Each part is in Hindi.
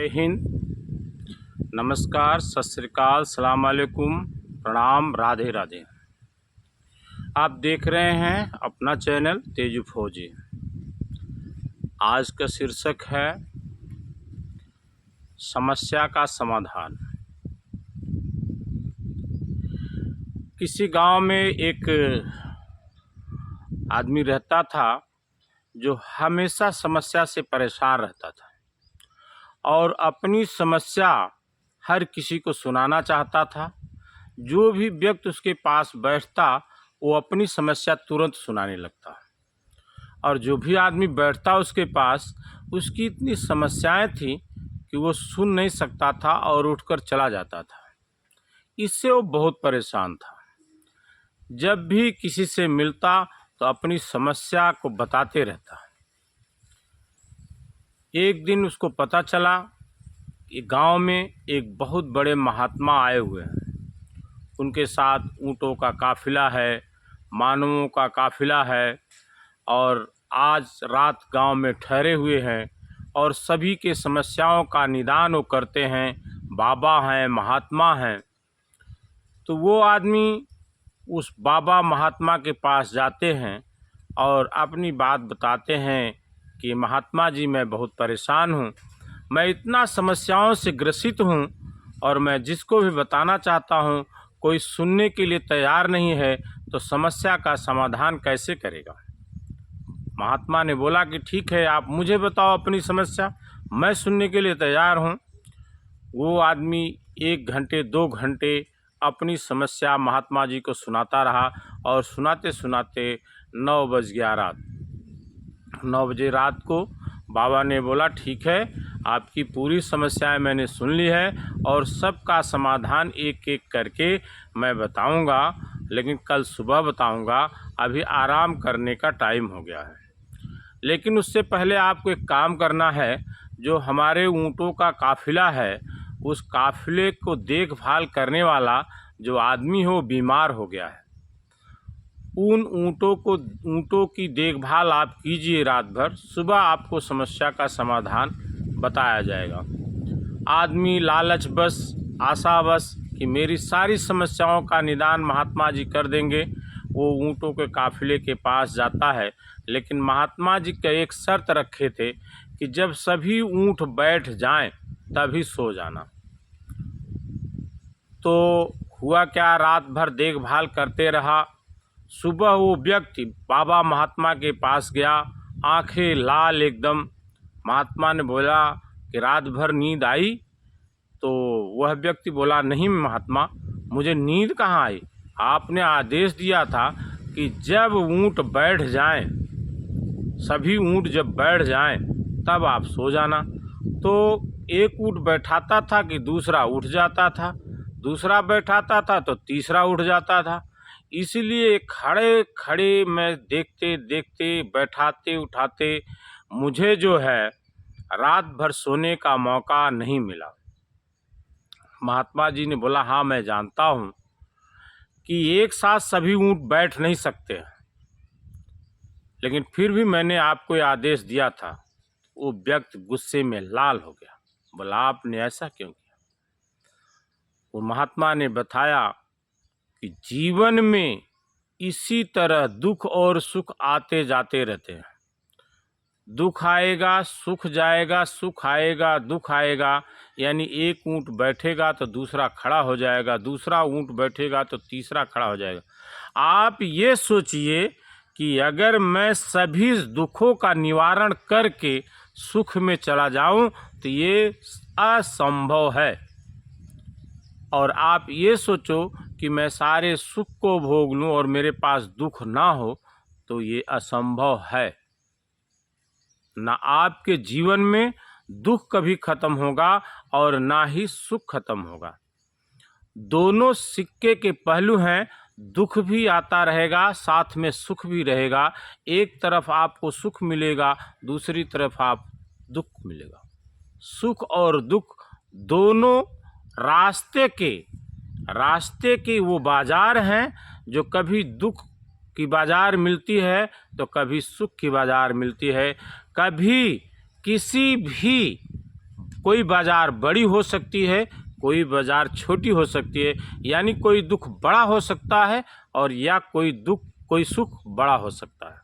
जय हिंद, नमस्कार, सत श्री अकाल, सलाम अलैकुम, प्रणाम, राधे राधे। आप देख रहे हैं अपना चैनल तेजू फौजी। आज का शीर्षक है समस्या का समाधान। किसी गांव में एक आदमी रहता था जो हमेशा समस्या से परेशान रहता था और अपनी समस्या हर किसी को सुनाना चाहता था। जो भी व्यक्ति उसके पास बैठता वो अपनी समस्या तुरंत सुनाने लगता और जो भी आदमी बैठता उसके पास उसकी इतनी समस्याएं थी कि वो सुन नहीं सकता था और उठकर चला जाता था। इससे वो बहुत परेशान था। जब भी किसी से मिलता तो अपनी समस्या को बताते रहता। एक दिन उसको पता चला कि गांव में एक बहुत बड़े महात्मा आए हुए हैं। उनके साथ ऊँटों का काफ़िला है, मानवों का काफ़िला है और आज रात गांव में ठहरे हुए हैं और सभी के समस्याओं का निदान वो करते हैं। बाबा हैं, महात्मा हैं। तो वो आदमी उस बाबा महात्मा के पास जाते हैं और अपनी बात बताते हैं कि महात्मा जी, मैं बहुत परेशान हूँ, मैं इतना समस्याओं से ग्रसित हूँ और मैं जिसको भी बताना चाहता हूँ कोई सुनने के लिए तैयार नहीं है, तो समस्या का समाधान कैसे करेगा। महात्मा ने बोला कि ठीक है, आप मुझे बताओ अपनी समस्या, मैं सुनने के लिए तैयार हूँ। वो आदमी 1 घंटे 2 घंटे अपनी समस्या महात्मा जी को सुनाता रहा और सुनाते सुनाते 9 बज गया रात। 9 बजे रात को बाबा ने बोला ठीक है, आपकी पूरी समस्याएं मैंने सुन ली है और सबका समाधान एक एक करके मैं बताऊंगा, लेकिन कल सुबह बताऊंगा, अभी आराम करने का टाइम हो गया है। लेकिन उससे पहले आपको एक काम करना है। जो हमारे ऊँटों का काफ़िला है उस काफ़िले को देखभाल करने वाला जो आदमी हो बीमार हो गया है। उन ऊँटों की देखभाल आप कीजिए रात भर, सुबह आपको समस्या का समाधान बताया जाएगा। आदमी लालच बस, आशा बस कि मेरी सारी समस्याओं का निदान महात्मा जी कर देंगे, वो ऊँटों के काफ़िले के पास जाता है। लेकिन महात्मा जी का एक शर्त रखे थे कि जब सभी ऊँट बैठ जाएं तभी सो जाना। तो हुआ क्या, रात भर देखभाल करते रहा। सुबह वो व्यक्ति बाबा महात्मा के पास गया, आंखें लाल एकदम। महात्मा ने बोला कि रात भर नींद आई? तो वह व्यक्ति बोला नहीं महात्मा, मुझे नींद कहाँ आई, आपने आदेश दिया था कि जब ऊँट बैठ जाएं, सभी ऊँट जब बैठ जाएं तब आप सो जाना। तो एक ऊँट बैठाता था कि दूसरा उठ जाता था, दूसरा बैठाता था तो तीसरा उठ जाता था। इसलिए खड़े खड़े मैं देखते देखते, बैठाते उठाते मुझे जो है रात भर सोने का मौका नहीं मिला। महात्मा जी ने बोला हाँ, मैं जानता हूँ कि एक साथ सभी ऊँट बैठ नहीं सकते, लेकिन फिर भी मैंने आपको ये आदेश दिया था। वो व्यक्ति गुस्से में लाल हो गया, बोला आपने ऐसा क्यों किया। वो महात्मा ने बताया कि जीवन में इसी तरह दुख और सुख आते जाते रहते हैं। दुख आएगा, सुख जाएगा, सुख आएगा, दुख आएगा। यानी एक ऊँट बैठेगा तो दूसरा खड़ा हो जाएगा, दूसरा ऊँट बैठेगा तो तीसरा खड़ा हो जाएगा। आप ये सोचिए कि अगर मैं सभी दुखों का निवारण करके सुख में चला जाऊं तो ये असंभव है। और आप ये सोचो कि मैं सारे सुख को भोग लूं और मेरे पास दुख ना हो, तो ये असंभव है। ना आपके जीवन में दुख कभी खत्म होगा और ना ही सुख खत्म होगा। दोनों सिक्के के पहलू हैं। दुख भी आता रहेगा, साथ में सुख भी रहेगा। एक तरफ आपको सुख मिलेगा, दूसरी तरफ आप दुख मिलेगा। सुख और दुख दोनों रास्ते के वो बाजार हैं जो कभी दुख की बाजार मिलती है तो कभी सुख की बाजार मिलती है। कभी किसी भी कोई बाज़ार बड़ी हो सकती है, कोई बाज़ार छोटी हो सकती है, यानी कोई दुख बड़ा हो सकता है और या कोई सुख बड़ा हो सकता है।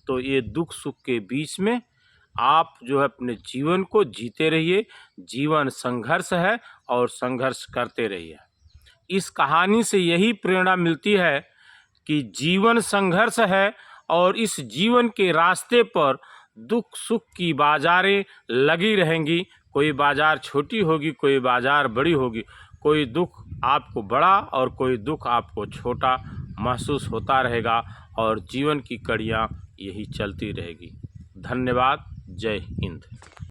तो ये दुख सुख के बीच में आप जो है अपने जीवन को जीते रहिए। जीवन संघर्ष है और संघर्ष करते रहिए। इस कहानी से यही प्रेरणा मिलती है कि जीवन संघर्ष है और इस जीवन के रास्ते पर दुख सुख की बाजारें लगी रहेंगी। कोई बाजार छोटी होगी, कोई बाजार बड़ी होगी, कोई दुख आपको बड़ा और कोई दुख आपको छोटा महसूस होता रहेगा और जीवन की कड़ियाँ यही चलती रहेगी। धन्यवाद। जय हिंद।